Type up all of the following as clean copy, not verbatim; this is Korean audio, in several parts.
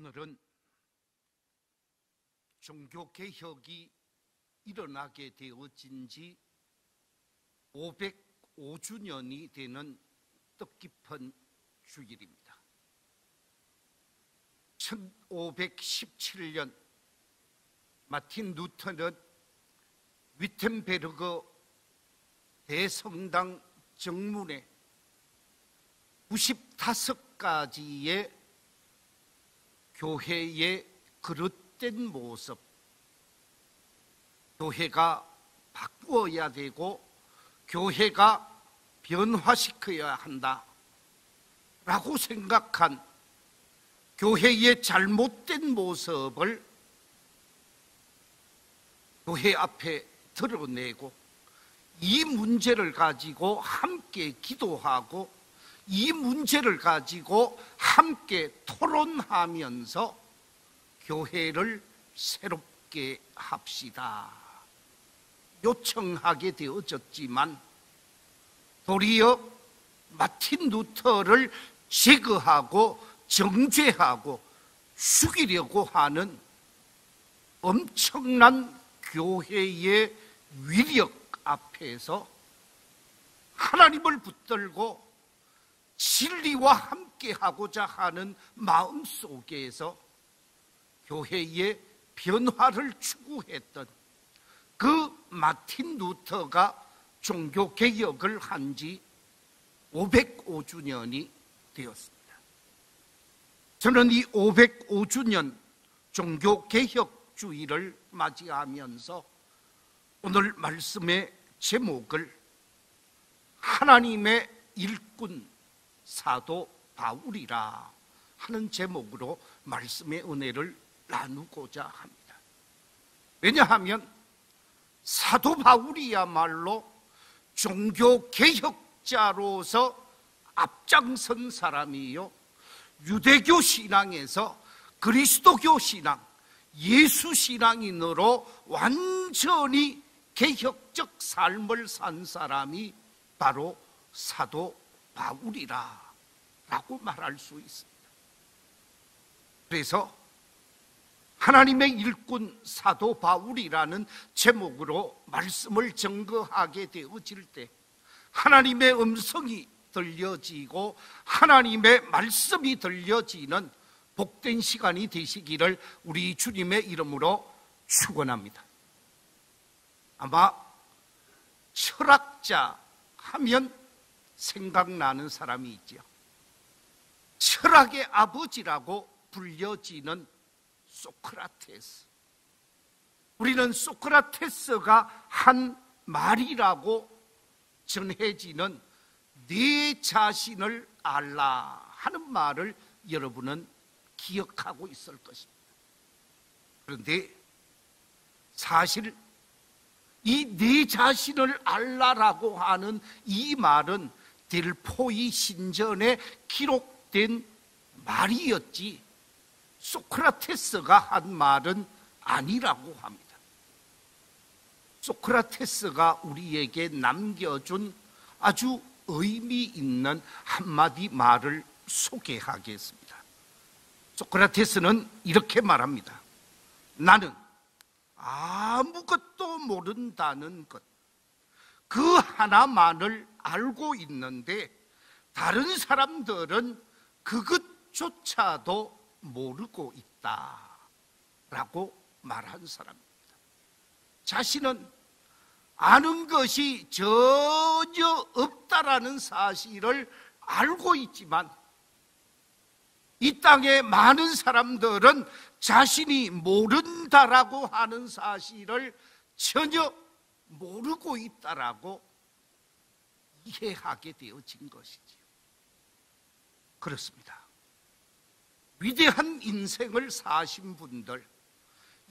오늘은 종교개혁이 일어나게 되어진 지 505주년이 되는 뜻깊은 주일입니다. 1517년 마틴 루터는 위텐베르그 대성당 정문에 95가지의 교회의 그릇된 모습, 교회가 바꾸어야 되고 교회가 변화시켜야 한다 라고 생각한 교회의 잘못된 모습을 교회 앞에 드러내고 이 문제를 가지고 함께 기도하고 이 문제를 가지고 함께 토론하면서 교회를 새롭게 합시다 요청하게 되어졌지만, 도리어 마틴 루터를 제거하고 정죄하고 죽이려고 하는 엄청난 교회의 위력 앞에서 하나님을 붙들고 진리와 함께하고자 하는 마음 속에서 교회의 변화를 추구했던 그 마틴 루터가 종교개혁을 한 지 505주년이 되었습니다. 저는 이 505주년 종교개혁주의를 맞이하면서 오늘 말씀의 제목을 하나님의 일꾼 사도 바울이라 하는 제목으로 말씀의 은혜를 나누고자 합니다. 왜냐하면 사도 바울이야말로 종교개혁자로서 앞장선 사람이요, 유대교 신앙에서 그리스도교 신앙, 예수 신앙인으로 완전히 개혁적 삶을 산 사람이 바로 사도 바울이라 라고 말할 수 있습니다. 그래서 하나님의 일꾼 사도 바울이라는 제목으로 말씀을 증거하게 되어질 때 하나님의 음성이 들려지고 하나님의 말씀이 들려지는 복된 시간이 되시기를 우리 주님의 이름으로 축원합니다. 아마 철학자 하면 생각나는 사람이 있죠. 철학의 아버지라고 불려지는 소크라테스. 우리는 소크라테스가 한 말이라고 전해지는 내 자신을 알라 하는 말을 여러분은 기억하고 있을 것입니다. 그런데 사실 이 내 자신을 알라라고 하는 이 말은 델포이 신전에 기록된 말이었지 소크라테스가 한 말은 아니라고 합니다. 소크라테스가 우리에게 남겨준 아주 의미 있는 한마디 말을 소개하겠습니다. 소크라테스는 이렇게 말합니다. 나는 아무것도 모른다는 것, 그 하나만을 알고 있는데 다른 사람들은 그것조차도 모르고 있다 라고 말한 사람입니다. 자신은 아는 것이 전혀 없다라는 사실을 알고 있지만 이 땅에 많은 사람들은 자신이 모른다라고 하는 사실을 전혀 모르고 있다라고 이해하게 되어진 것이지요. 그렇습니다. 위대한 인생을 사신 분들,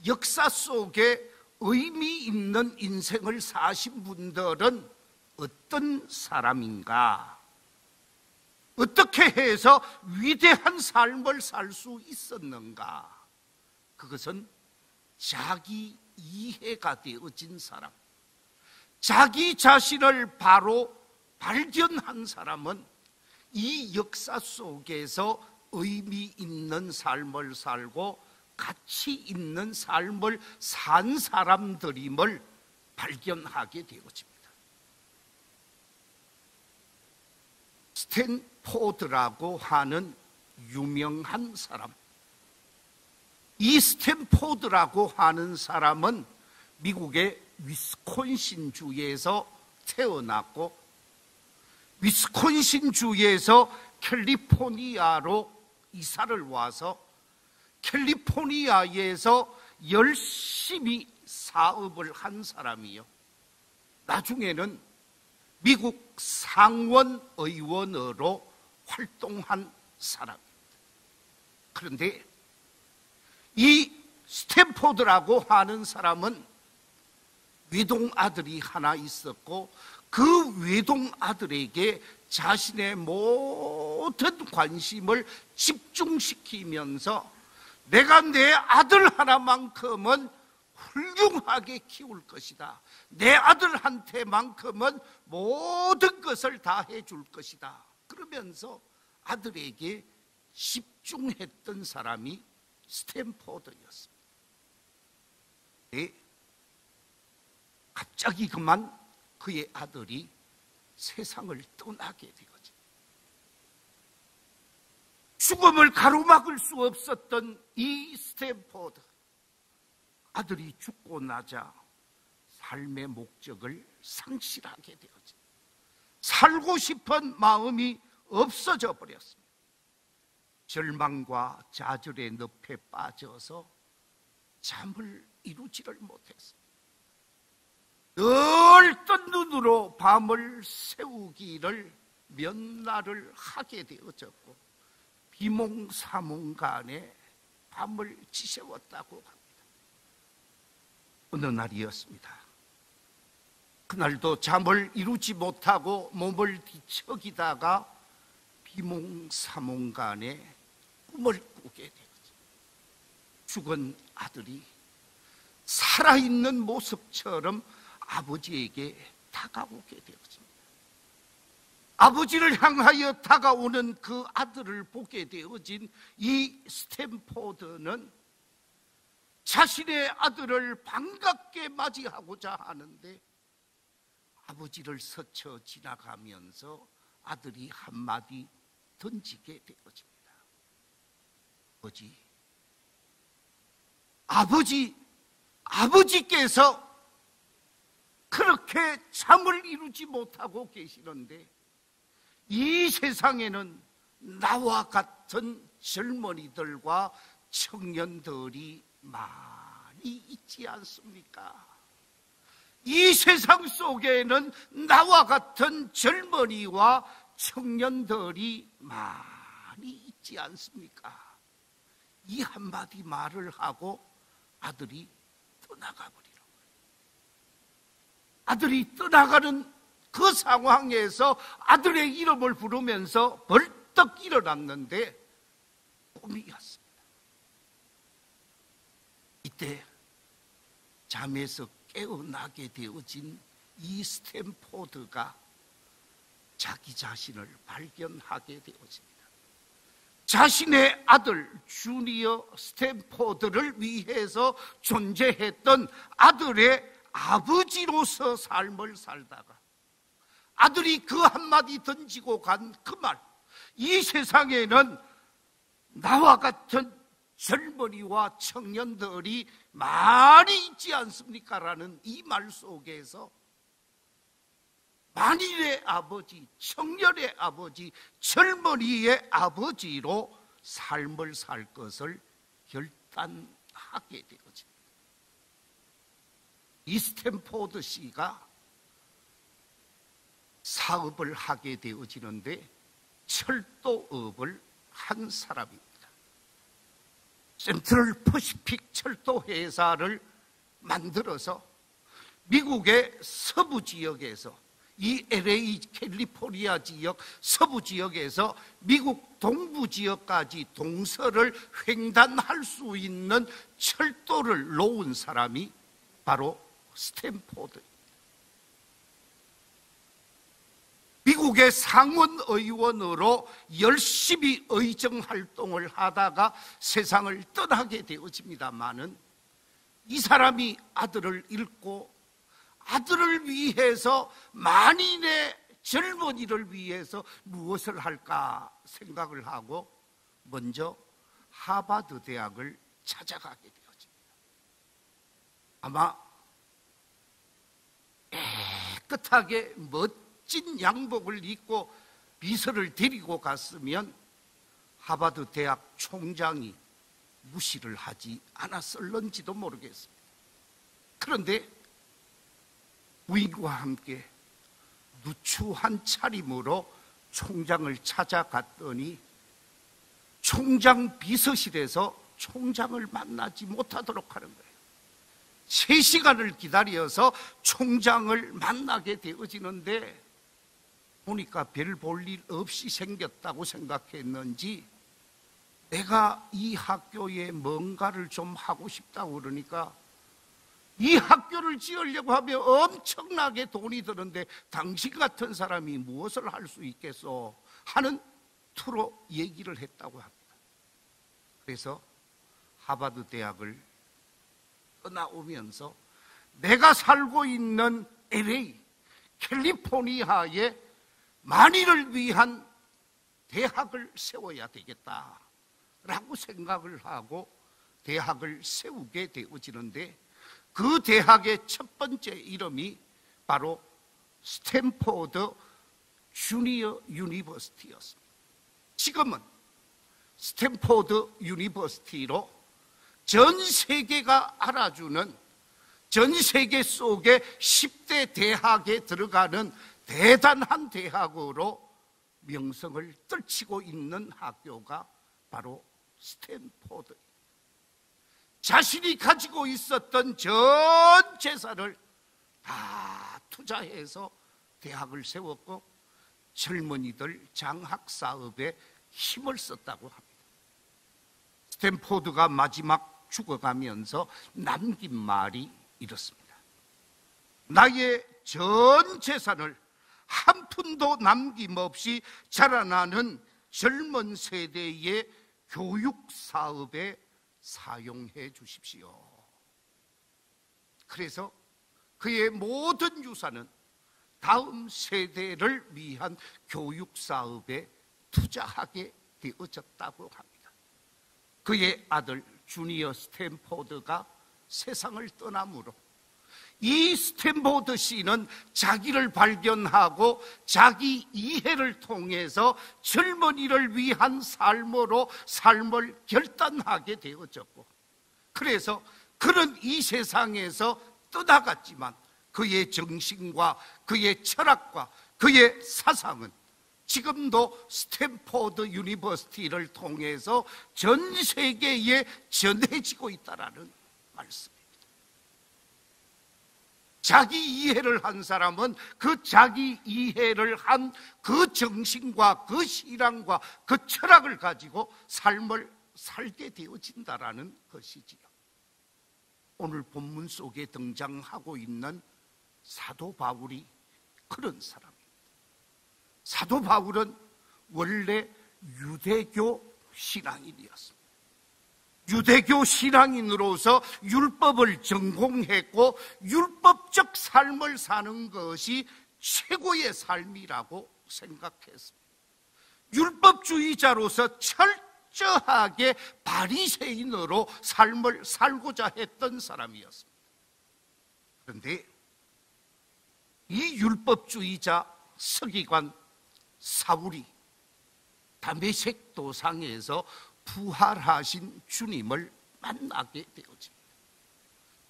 역사 속에 의미 있는 인생을 사신 분들은 어떤 사람인가? 어떻게 해서 위대한 삶을 살 수 있었는가? 그것은 자기 이해가 되어진 사람, 자기 자신을 바로 발견한 사람은 이 역사 속에서 의미 있는 삶을 살고 가치 있는 삶을 산 사람들임을 발견하게 되어집니다. 스탠포드라고 하는 유명한 사람, 이 스탠포드라고 하는 사람은 미국의 위스콘신주에서 태어났고 위스콘신주에서 캘리포니아로 이사를 와서 캘리포니아에서 열심히 사업을 한 사람이요, 나중에는 미국 상원 의원으로 활동한 사람입니다. 그런데 이 스탠포드라고 하는 사람은 외동아들이 하나 있었고 그 외동아들에게 자신의 모든 관심을 집중시키면서 내가 내 아들 하나만큼은 훌륭하게 키울 것이다, 내 아들한테만큼은 모든 것을 다 해줄 것이다, 그러면서 아들에게 집중했던 사람이 스탠포드였습니다. 갑자기 그만 그의 아들이 세상을 떠나게 되었죠. 죽음을 가로막을 수 없었던 이 스탠포드, 아들이 죽고 나자 삶의 목적을 상실하게 되었죠. 살고 싶은 마음이 없어져 버렸습니다. 절망과 좌절의 늪에 빠져서 잠을 이루지를 못했습니다. 늘 뜬 눈으로 밤을 새우기를 몇 날을 하게 되어졌고 비몽사몽간에 밤을 지새웠다고 합니다. 어느 날이었습니다. 그날도 잠을 이루지 못하고 몸을 뒤척이다가 비몽사몽간에 꿈을 꾸게 되었죠. 죽은 아들이 살아있는 모습처럼 아버지에게 다가오게 되었습니다. 아버지를 향하여 다가오는 그 아들을 보게 되어진 이 스탠포드는 자신의 아들을 반갑게 맞이하고자 하는데 아버지를 스쳐 지나가면서 아들이 한마디 던지게 되어집니다. 아버지께서 그렇게 잠을 이루지 못하고 계시는데 이 세상에는 나와 같은 젊은이들과 청년들이 많이 있지 않습니까? 이 세상 속에는 나와 같은 젊은이와 청년들이 많이 있지 않습니까? 이 한마디 말을 하고 아들이 떠나가 버리는 거예요. 아들이 떠나가는 그 상황에서 아들의 이름을 부르면서 벌떡 일어났는데 꿈이었습니다. 이때 잠에서 깨어나게 되어진 이 스탠포드가 자기 자신을 발견하게 되어집니다. 자신의 아들 주니어 스탠포드를 위해서 존재했던 아들의 아버지로서 삶을 살다가 아들이 그 한마디 던지고 간 그 말, 이 세상에는 나와 같은 젊은이와 청년들이 많이 있지 않습니까? 라는 이 말 속에서 만일의 아버지, 청년의 아버지, 젊은이의 아버지로 삶을 살 것을 결단하게 되어집니다. 이 스탠포드 씨가 사업을 하게 되어지는데 철도업을 한 사람입니다. 센트럴 퍼시픽 철도 회사를 만들어서 미국의 서부 지역에서 이 LA 캘리포니아 지역 서부 지역에서 미국 동부 지역까지 동서를 횡단할 수 있는 철도를 놓은 사람이 바로 스탠포드. 미국의 상원 의원으로 열심히 의정 활동을 하다가 세상을 떠나게 되어집니다마는, 이 사람이 아들을 잃고 아들을 위해서, 만인의 젊은이를 위해서 무엇을 할까 생각을 하고 먼저 하버드 대학을 찾아가게 되어집니다. 아마 깨끗하게 멋진 양복을 입고 비서를 데리고 갔으면 하버드 대학 총장이 무시를 하지 않았을런지도 모르겠습니다. 그런데 부인과 함께 누추한 차림으로 총장을 찾아갔더니 총장 비서실에서 총장을 만나지 못하도록 하는 거예요. 3시간을 기다려서 총장을 만나게 되어지는데, 보니까 별 볼 일 없이 생겼다고 생각했는지 내가 이 학교에 뭔가를 좀 하고 싶다고 그러니까, 이 학교를 지으려고 하면 엄청나게 돈이 드는데 당신 같은 사람이 무엇을 할 수 있겠소 하는 투로 얘기를 했다고 합니다. 그래서 하버드 대학을 떠나오면서 내가 살고 있는 LA, 캘리포니아에 만인을 위한 대학을 세워야 되겠다라고 생각을 하고 대학을 세우게 되어지는데, 그 대학의 첫 번째 이름이 바로 스탠포드 주니어 유니버시티였습니다. 지금은 스탠포드 유니버시티로 전 세계가 알아주는, 전 세계 속에 10대 대학에 들어가는 대단한 대학으로 명성을 떨치고 있는 학교가 바로 스탠포드. 자신이 가지고 있었던 전 재산을 다 투자해서 대학을 세웠고 젊은이들 장학 사업에 힘을 썼다고 합니다. 스탠포드가 마지막 죽어가면서 남긴 말이 이렇습니다. 나의 전 재산을 한 푼도 남김없이 자라나는 젊은 세대의 교육 사업에 사용해 주십시오. 그래서 그의 모든 유산은 다음 세대를 위한 교육 사업에 투자하게 되어졌다고 합니다. 그의 아들 주니어 스탠포드가 세상을 떠나므로 이 스탠포드 씨는 자기를 발견하고 자기 이해를 통해서 젊은이를 위한 삶으로 삶을 결단하게 되어졌고, 그래서 그는 이 세상에서 떠나갔지만 그의 정신과 그의 철학과 그의 사상은 지금도 스탠포드 유니버시티를 통해서 전 세계에 전해지고 있다는 말씀입니다. 자기 이해를 한 사람은 그 자기 이해를 한 그 정신과 그 신앙과 그 철학을 가지고 삶을 살게 되어진다라는 것이지요. 오늘 본문 속에 등장하고 있는 사도 바울이 그런 사람입니다. 사도 바울은 원래 유대교 신앙인이었습니다. 유대교 신앙인으로서 율법을 전공했고 율법적 삶을 사는 것이 최고의 삶이라고 생각했습니다. 율법주의자로서 철저하게 바리새인으로 삶을 살고자 했던 사람이었습니다. 그런데 이 율법주의자 서기관 사울이 다메섹 도상에서 부활하신 주님을 만나게 되어집니다.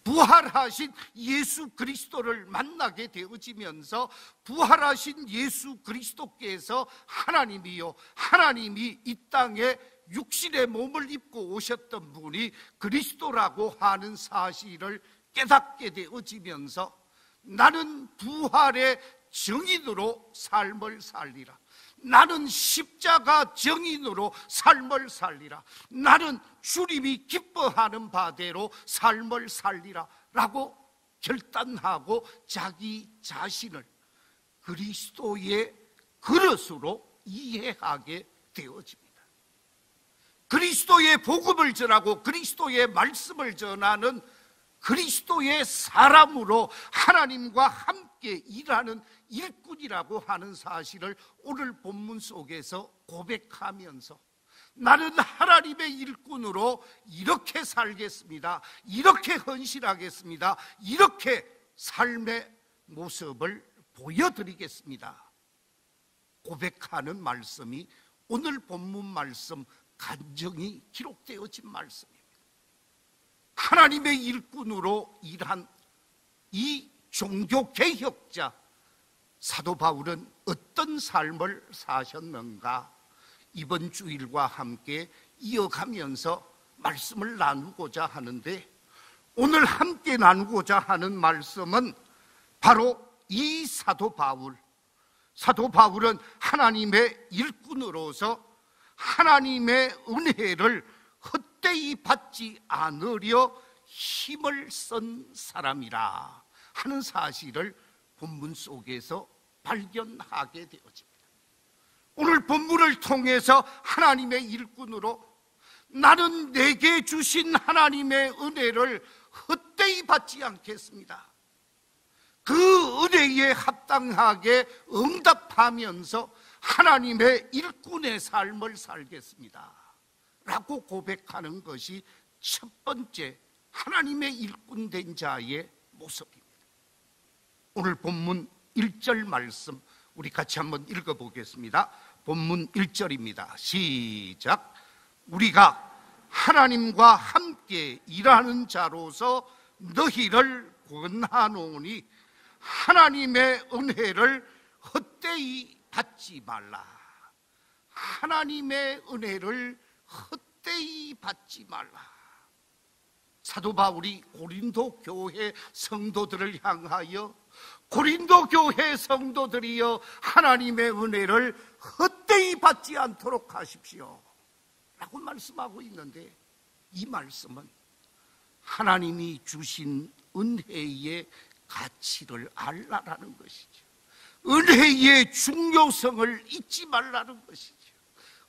부활하신 예수 그리스도를 만나게 되어지면서 부활하신 예수 그리스도께서 하나님이요 하나님이 이 땅에 육신의 몸을 입고 오셨던 분이 그리스도라고 하는 사실을 깨닫게 되어지면서 나는 부활의 증인으로 삶을 살리라. 나는 십자가 증인으로 삶을 살리라. 나는 주님이 기뻐하는 바대로 삶을 살리라 라고 결단하고 자기 자신을 그리스도의 그릇으로 이해하게 되어집니다. 그리스도의 복음을 전하고 그리스도의 말씀을 전하는 그리스도의 사람으로 하나님과 함께 일하는 일꾼이라고 하는 사실을 오늘 본문 속에서 고백하면서 나는 하나님의 일꾼으로 이렇게 살겠습니다, 이렇게 헌신하겠습니다, 이렇게 삶의 모습을 보여드리겠습니다 고백하는 말씀이 오늘 본문 말씀 간증이 기록되어진 말씀입니다. 하나님의 일꾼으로 일한 이 종교개혁자 사도 바울은 어떤 삶을 사셨는가, 이번 주일과 함께 이어가면서 말씀을 나누고자 하는데, 오늘 함께 나누고자 하는 말씀은 바로 이 사도 바울은 하나님의 일꾼으로서 하나님의 은혜를 헛되이 받지 않으려 힘을 쓴 사람이라 하는 사실을 본문 속에서 발견하게 되어집니다. 오늘 본문을 통해서 하나님의 일꾼으로 나는 내게 주신 하나님의 은혜를 헛되이 받지 않겠습니다, 그 은혜에 합당하게 응답하면서 하나님의 일꾼의 삶을 살겠습니다 라고 고백하는 것이 첫 번째 하나님의 일꾼 된 자의 모습입니다. 오늘 본문 1절 말씀 우리 같이 한번 읽어보겠습니다. 본문 1절입니다. 시작. 우리가 하나님과 함께 일하는 자로서 너희를 권하노니 하나님의 은혜를 헛되이 받지 말라. 하나님의 은혜를 헛되이 받지 말라. 사도 바울이 고린도 교회 성도들을 향하여 고린도 교회 성도들이여 하나님의 은혜를 헛되이 받지 않도록 하십시오 라고 말씀하고 있는데, 이 말씀은 하나님이 주신 은혜의 가치를 알라라는 것이죠. 은혜의 중요성을 잊지 말라는 것이죠.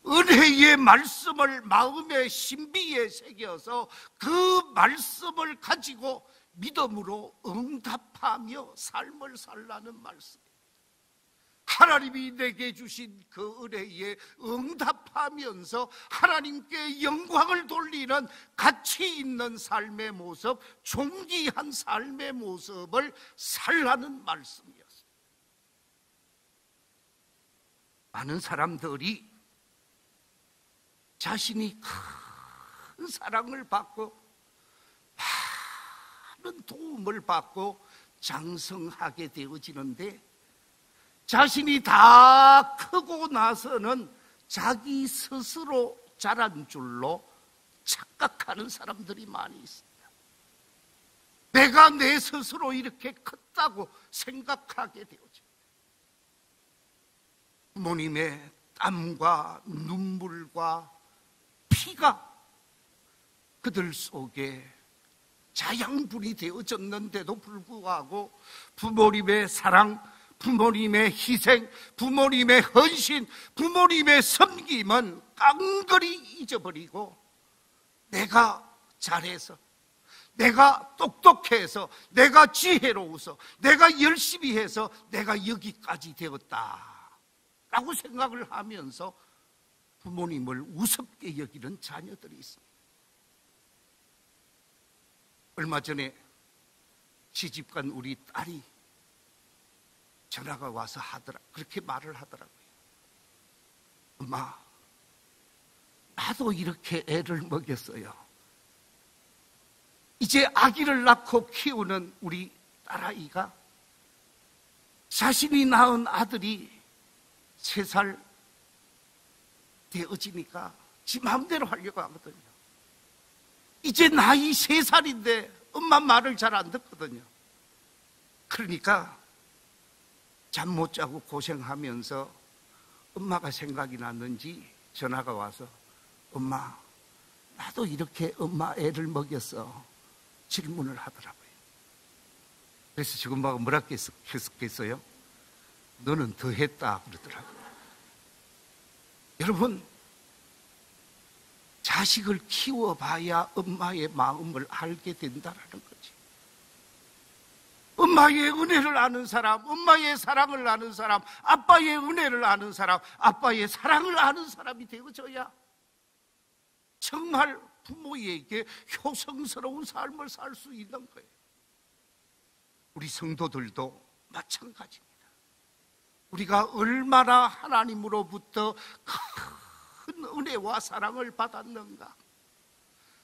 은혜의 말씀을 마음의 신비에 새겨서 그 말씀을 가지고 믿음으로 응답하며 삶을 살라는 말씀입니다. 하나님이 내게 주신 그 은혜에 응답하면서 하나님께 영광을 돌리는 가치 있는 삶의 모습, 존귀한 삶의 모습을 살라는 말씀이었습니다. 많은 사람들이 자신이 큰 사랑을 받고 많은 도움을 받고 장성하게 되어지는데, 자신이 다 크고 나서는 자기 스스로 자란 줄로 착각하는 사람들이 많이 있습니다. 내가 내 스스로 이렇게 컸다고 생각하게 되어집니다. 부모님의 땀과 눈물과 피가 그들 속에 자양분이 되어졌는데도 불구하고 부모님의 사랑, 부모님의 희생, 부모님의 헌신, 부모님의 섬김은 깡그리 잊어버리고 내가 잘해서, 내가 똑똑해서, 내가 지혜로워서, 내가 열심히 해서 내가 여기까지 되었다 라고 생각을 하면서 부모님을 우습게 여기는 자녀들이 있습니다. 얼마 전에 시집간 우리 딸이 전화가 와서 그렇게 말을 하더라고요. 엄마, 나도 이렇게 애를 먹였어요. 이제 아기를 낳고 키우는 우리 딸아이가 자신이 낳은 아들이 3살 되어지니까 지 마음대로 하려고 하거든요. 이제 나이 3살인데 엄마 말을 잘 안 듣거든요. 그러니까 잠 못 자고 고생하면서 엄마가 생각이 났는지 전화가 와서 엄마, 나도 이렇게 엄마 애를 먹였어 질문을 하더라고요. 그래서 지금 엄마가 뭐라 했겠어요? 너는 더 했다 그러더라고요. 여러분, 자식을 키워봐야 엄마의 마음을 알게 된다는 거지. 엄마의 은혜를 아는 사람, 엄마의 사랑을 아는 사람, 아빠의 은혜를 아는 사람, 아빠의 사랑을 아는 사람이 되어져야 정말 부모에게 효성스러운 삶을 살 수 있는 거예요. 우리 성도들도 마찬가지입니다. 우리가 얼마나 하나님으로부터 큰 은혜와 사랑을 받았는가.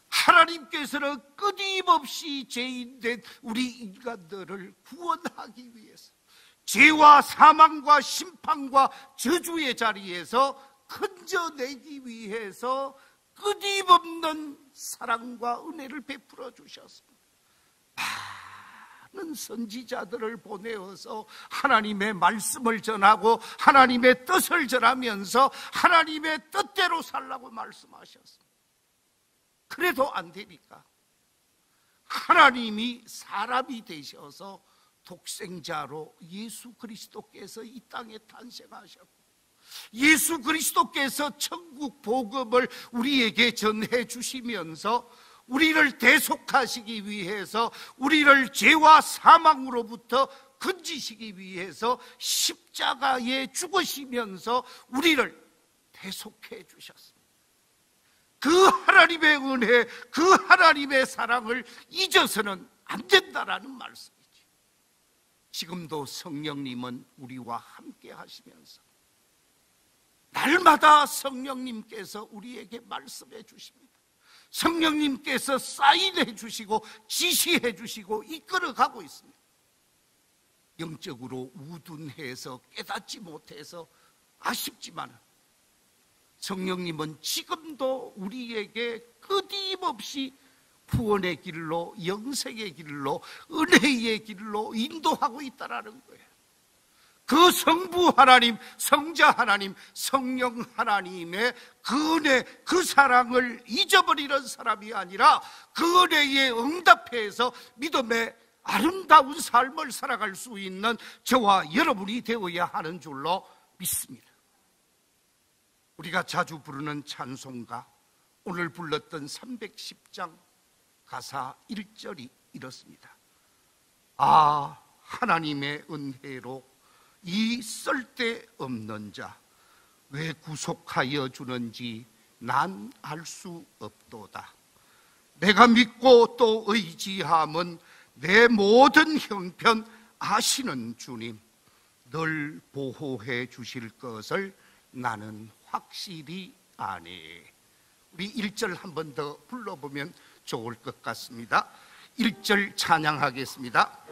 하나님께서는 끊임없이 죄인된 우리 인간들을 구원하기 위해서 죄와 사망과 심판과 저주의 자리에서 건져내기 위해서 끊임없는 사랑과 은혜를 베풀어 주셨습니다. 많은 선지자들을 보내어서 하나님의 말씀을 전하고 하나님의 뜻을 전하면서 하나님의 뜻대로 살라고 말씀하셨습니다. 그래도 안 되니까 하나님이 사람이 되셔서 독생자로 예수 그리스도께서 이 땅에 탄생하셨고 예수 그리스도께서 천국 복음을 우리에게 전해 주시면서 우리를 대속하시기 위해서 우리를 죄와 사망으로부터 건지시기 위해서 십자가에 죽으시면서 우리를 대속해 주셨습니다. 그 하나님의 은혜, 그 하나님의 사랑을 잊어서는 안 된다라는 말씀이지. 지금도 성령님은 우리와 함께 하시면서 날마다 성령님께서 우리에게 말씀해 주십니다. 성령님께서 사인해 주시고 지시해 주시고 이끌어가고 있습니다. 영적으로 우둔해서 깨닫지 못해서 아쉽지만 성령님은 지금도 우리에게 끊임없이 구원의 길로, 영생의 길로, 은혜의 길로 인도하고 있다는 거예요. 그 성부 하나님, 성자 하나님, 성령 하나님의 그 은혜, 그 사랑을 잊어버리는 사람이 아니라 그 은혜에 응답해서 믿음의 아름다운 삶을 살아갈 수 있는 저와 여러분이 되어야 하는 줄로 믿습니다. 우리가 자주 부르는 찬송가, 오늘 불렀던 310장 가사 1절이 이렇습니다. 아, 하나님의 은혜로 이 쓸데없는 자 왜 구속하여 주는지 난 알 수 없도다. 내가 믿고 또 의지함은 내 모든 형편 아시는 주님, 늘 보호해 주실 것을 나는 확실히 아네. 우리 1절 한 번 더 불러보면 좋을 것 같습니다. 1절 찬양하겠습니다.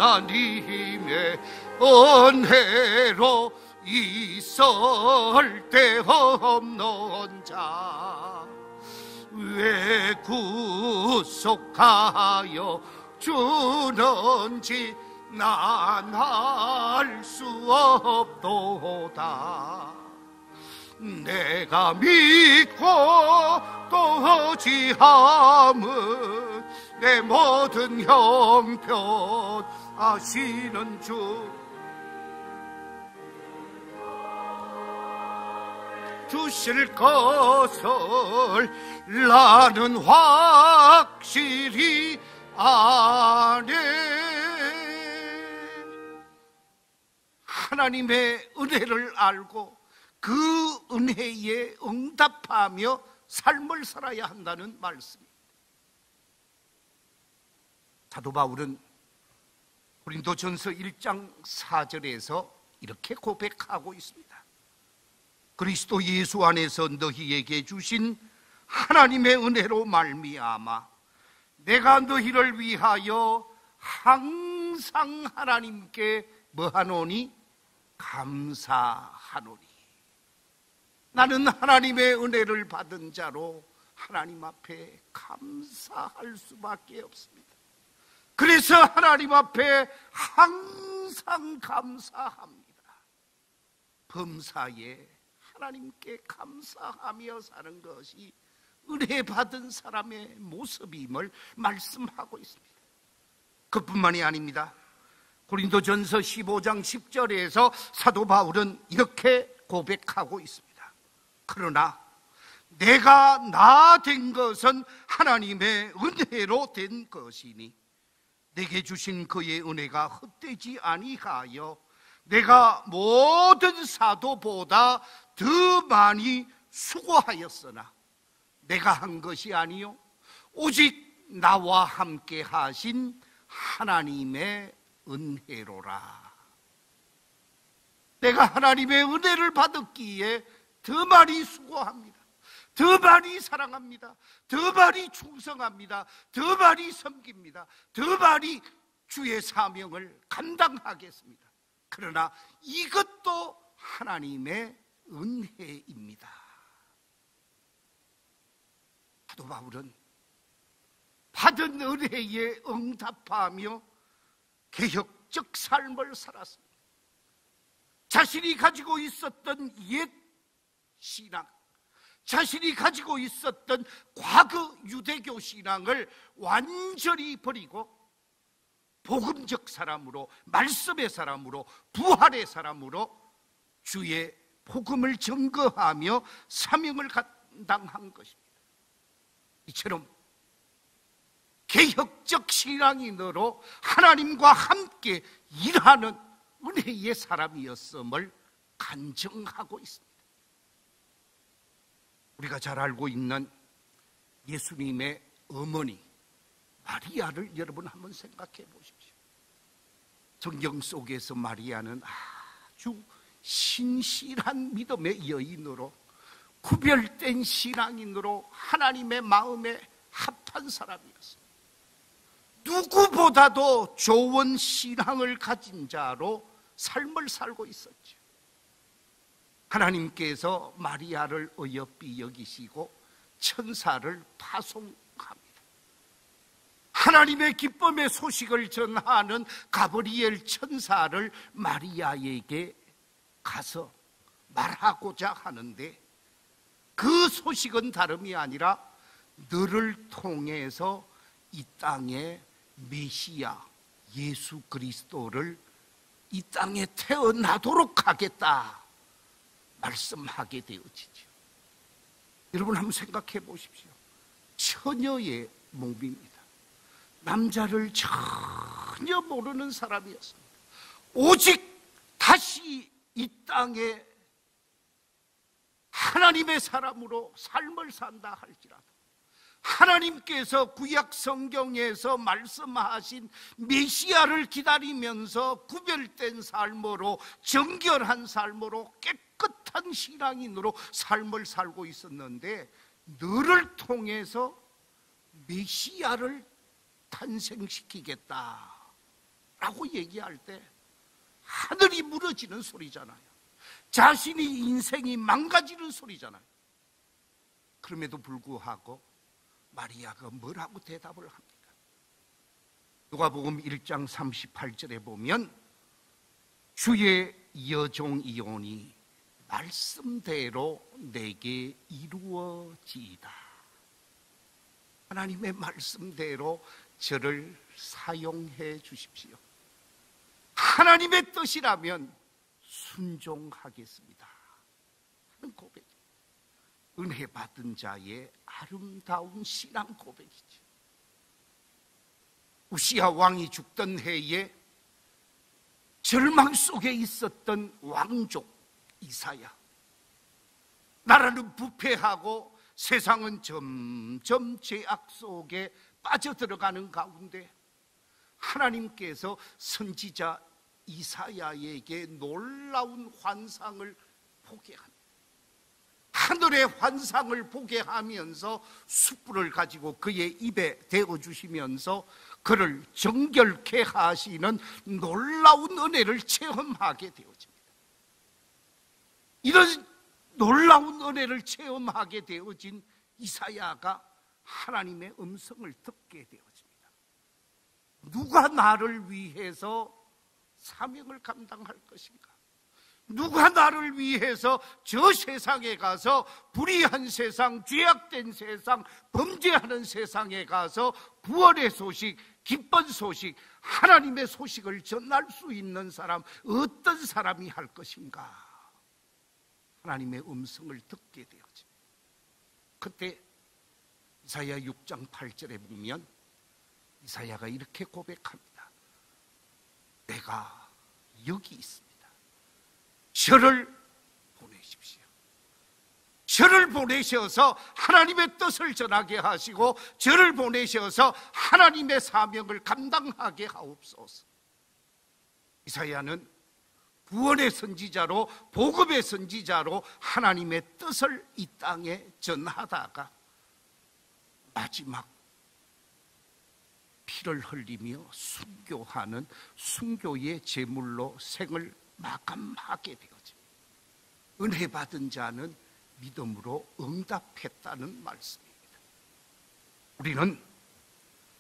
하나님의 은혜로 있을 데 없는 자 왜 구속하여 주는지 난 알 수 없도다. 내가 믿고 또 의지함은 내 모든 형편 아시는 주 주실 것을 나는 확실히 아네. 하나님의 은혜를 알고 그 은혜에 응답하며 삶을 살아야 한다는 말씀입니다. 사도 바울은 고린도전서 1장 4절에서 이렇게 고백하고 있습니다. 그리스도 예수 안에서 너희에게 주신 하나님의 은혜로 말미암아 내가 너희를 위하여 항상 하나님께 뭐하노니? 감사하노니. 나는 하나님의 은혜를 받은 자로 하나님 앞에 감사할 수밖에 없습니다. 그래서 하나님 앞에 항상 감사합니다. 범사에 하나님께 감사하며 사는 것이 은혜 받은 사람의 모습임을 말씀하고 있습니다. 그뿐만이 아닙니다. 고린도전서 15장 10절에서 사도 바울은 이렇게 고백하고 있습니다. 그러나 내가 나 된 것은 하나님의 은혜로 된 것이니 내게 주신 그의 은혜가 헛되지 아니하여 내가 모든 사도보다 더 많이 수고하였으나 내가 한 것이 아니요 오직 나와 함께 하신 하나님의 은혜로라. 내가 하나님의 은혜를 받았기에 더 많이 수고합니다. 더 많이 사랑합니다. 더 많이 충성합니다. 더 많이 섬깁니다. 더 많이 주의 사명을 감당하겠습니다. 그러나 이것도 하나님의 은혜입니다. 사도 바울은 받은 은혜에 응답하며 개혁적 삶을 살았습니다. 자신이 가지고 있었던 옛 신앙, 자신이 가지고 있었던 과거 유대교 신앙을 완전히 버리고 복음적 사람으로, 말씀의 사람으로, 부활의 사람으로 주의 복음을 증거하며 사명을 감당한 것입니다. 이처럼 개혁적 신앙인으로 하나님과 함께 일하는 은혜의 사람이었음을 간증하고 있습니다. 우리가 잘 알고 있는 예수님의 어머니 마리아를 여러분 한번 생각해 보십시오. 성경 속에서 마리아는 아주 신실한 믿음의 여인으로, 구별된 신앙인으로 하나님의 마음에 합한 사람이었습니다. 누구보다도 좋은 신앙을 가진 자로 삶을 살고 있었죠. 하나님께서 마리아를 어여삐 여기시고 천사를 파송합니다. 하나님의 기쁨의 소식을 전하는 가브리엘 천사를 마리아에게 가서 말하고자 하는데, 그 소식은 다름이 아니라 너를 통해서 이 땅에 메시아 예수 그리스도를 이 땅에 태어나도록 하겠다 말씀하게 되어지죠. 여러분 한번 생각해 보십시오. 처녀의 몸입니다. 남자를 전혀 모르는 사람이었습니다. 오직 다시 이 땅에 하나님의 사람으로 삶을 산다 할지라도 하나님께서 구약 성경에서 말씀하신 메시아를 기다리면서 구별된 삶으로, 정결한 삶으로, 깨끗한 신앙인으로 삶을 살고 있었는데, 너를 통해서 메시아를 탄생시키겠다라고 얘기할 때 하늘이 무너지는 소리잖아요. 자신이 인생이 망가지는 소리잖아요. 그럼에도 불구하고 마리아가 뭐라고 대답을 합니까? 누가복음 1장 38절에 보면 주의 여종이오니 말씀대로 내게 이루어지이다. 하나님의 말씀대로 저를 사용해 주십시오. 하나님의 뜻이라면 순종하겠습니다 하는 고백. 은혜 받은 자의 아름다운 신앙 고백이죠. 우시야 왕이 죽던 해에 절망 속에 있었던 왕족 이사야, 나라는 부패하고 세상은 점점 죄악 속에 빠져들어가는 가운데 하나님께서 선지자 이사야에게 놀라운 환상을 보게 합니다. 하늘의 환상을 보게 하면서 숯불을 가지고 그의 입에 대어주시면서 그를 정결케 하시는 놀라운 은혜를 체험하게 되어집니다. 이런 놀라운 은혜를 체험하게 되어진 이사야가 하나님의 음성을 듣게 되어집니다. 누가 나를 위해서 사명을 감당할 것인가? 누가 나를 위해서 저 세상에 가서, 불의한 세상, 죄악된 세상, 범죄하는 세상에 가서 부활의 소식, 기쁜 소식, 하나님의 소식을 전할 수 있는 사람, 어떤 사람이 할 것인가? 하나님의 음성을 듣게 되어집니다. 그때 이사야 6장 8절에 보면 이사야가 이렇게 고백합니다. 내가 여기 있습니다. 저를 보내십시오. 저를 보내셔서 하나님의 뜻을 전하게 하시고 저를 보내셔서 하나님의 사명을 감당하게 하옵소서. 이사야는 구원의 선지자로, 복음의 선지자로 하나님의 뜻을 이 땅에 전하다가 마지막 피를 흘리며 순교하는 순교의 제물로 생을 마감하게 되어집니다. 은혜 받은 자는 믿음으로 응답했다는 말씀입니다. 우리는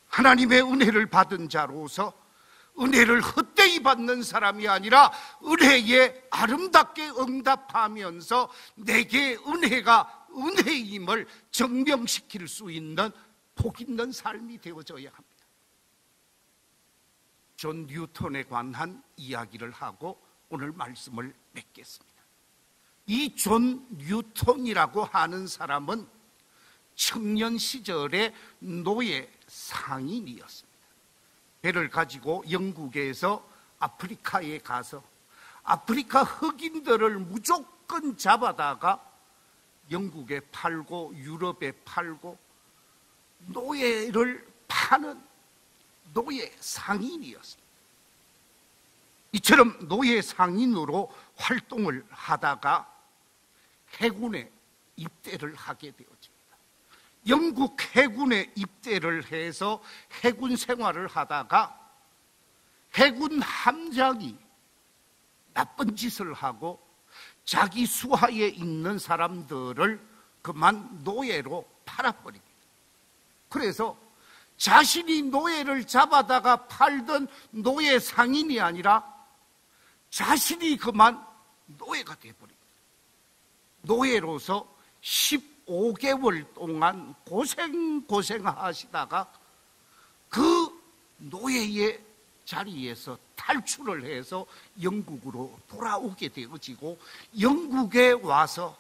하나님의 은혜를 받은 자로서 은혜를 헛되이 받는 사람이 아니라 은혜에 아름답게 응답하면서 내게 은혜가 은혜임을 증명시킬 수 있는 복 있는 삶이 되어져야 합니다. 존 뉴턴에 관한 이야기를 하고 오늘 말씀을 맺겠습니다. 이 존 뉴턴이라고 하는 사람은 청년 시절에 노예 상인이었습니다. 배를 가지고 영국에서 아프리카에 가서 아프리카 흑인들을 무조건 잡아다가 영국에 팔고 유럽에 팔고 노예를 파는 노예 상인이었습니다. 이처럼 노예 상인으로 활동을 하다가 해군에 입대를 하게 되었습니다. 영국 해군에 입대를 해서 해군 생활을 하다가 해군 함장이 나쁜 짓을 하고 자기 수하에 있는 사람들을 그만 노예로 팔아버립니다. 그래서 자신이 노예를 잡아다가 팔던 노예 상인이 아니라 자신이 그만 노예가 되어버립니다. 노예로서 15개월 동안 고생하시다가 그 노예의 자리에서 탈출을 해서 영국으로 돌아오게 되어지고 영국에 와서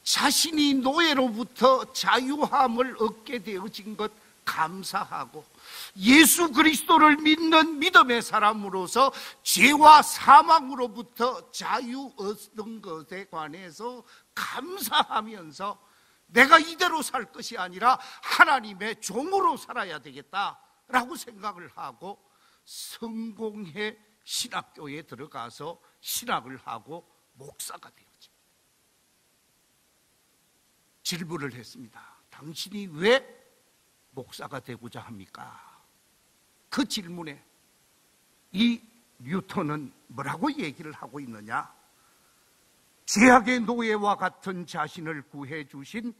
자신이 노예로부터 자유함을 얻게 되어진 것 감사하고 예수 그리스도를 믿는 믿음의 사람으로서 죄와 사망으로부터 자유 얻은 것에 관해서 감사하면서 내가 이대로 살 것이 아니라 하나님의 종으로 살아야 되겠다라고 생각을 하고 성공회 신학교에 들어가서 신학을 하고 목사가 되었죠. 질문을 했습니다. 당신이 왜 목사가 되고자 합니까? 그 질문에 이 뉴턴은 뭐라고 얘기를 하고 있느냐? 죄악의 노예와 같은 자신을 구해 주신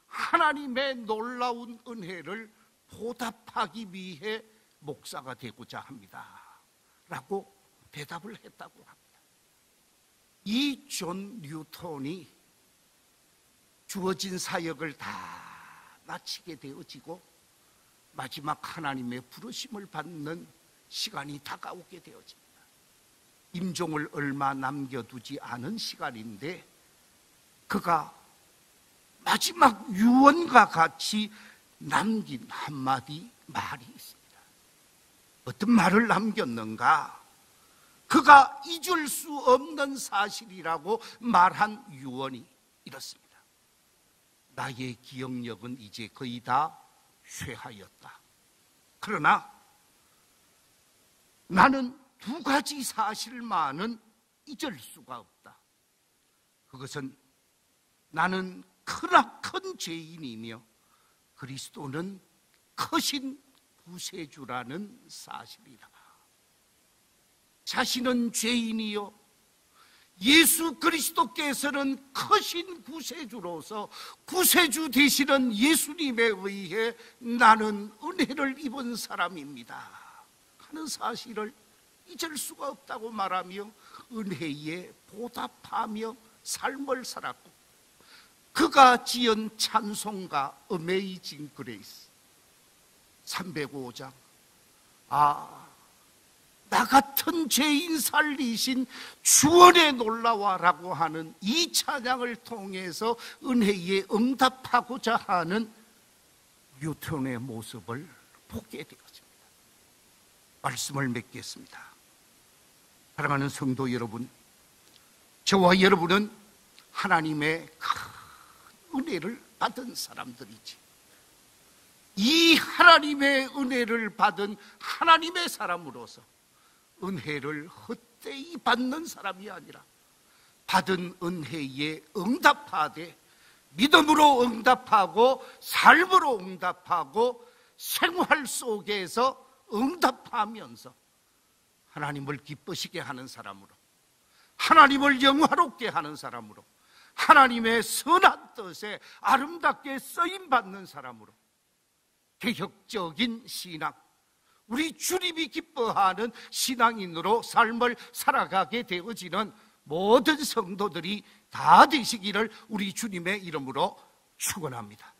하나님의 놀라운 은혜를 보답하기 위해 목사가 되고자 합니다 라고 대답을 했다고 합니다. 이 존 뉴턴이 주어진 사역을 다 마치게 되어지고 마지막 하나님의 부르심을 받는 시간이 다가오게 되어집니다. 임종을 얼마 남겨두지 않은 시간인데 그가 마지막 유언과 같이 남긴 한마디 말이 있습니다. 어떤 말을 남겼는가? 그가 잊을 수 없는 사실이라고 말한 유언이 이렇습니다. 나의 기억력은 이제 거의 다 쇠하였다. 그러나 나는 두 가지 사실만은 잊을 수가 없다. 그것은 나는 크나 큰 죄인이며 그리스도는 크신 구세주라는 사실이다. 자신은 죄인이요 예수 그리스도께서는 크신 구세주로서 구세주 되시는 예수님에 의해 나는 은혜를 입은 사람입니다 하는 사실을 잊을 수가 없다고 말하며 은혜에 보답하며 삶을 살았고 그가 지은 찬송가 어메이징 그레이스 305장 나 같은 죄인 살리신 주원의 놀라와라고 하는 이 찬양을 통해서 은혜에 응답하고자 하는 유태인의 모습을 보게 되었습니다. 말씀을 맺겠습니다. 사랑하는 성도 여러분, 저와 여러분은 하나님의 큰 은혜를 받은 사람들이지, 이 하나님의 은혜를 받은 하나님의 사람으로서 은혜를 헛되이 받는 사람이 아니라 받은 은혜에 응답하되 믿음으로 응답하고 삶으로 응답하고 생활 속에서 응답하면서 하나님을 기쁘시게 하는 사람으로, 하나님을 영화롭게 하는 사람으로, 하나님의 선한 뜻에 아름답게 쓰임받는 사람으로 개혁적인 신앙, 우리 주님이 기뻐하는 신앙인으로 삶을 살아가게 되어지는 모든 성도들이 다 되시기를 우리 주님의 이름으로 축원합니다.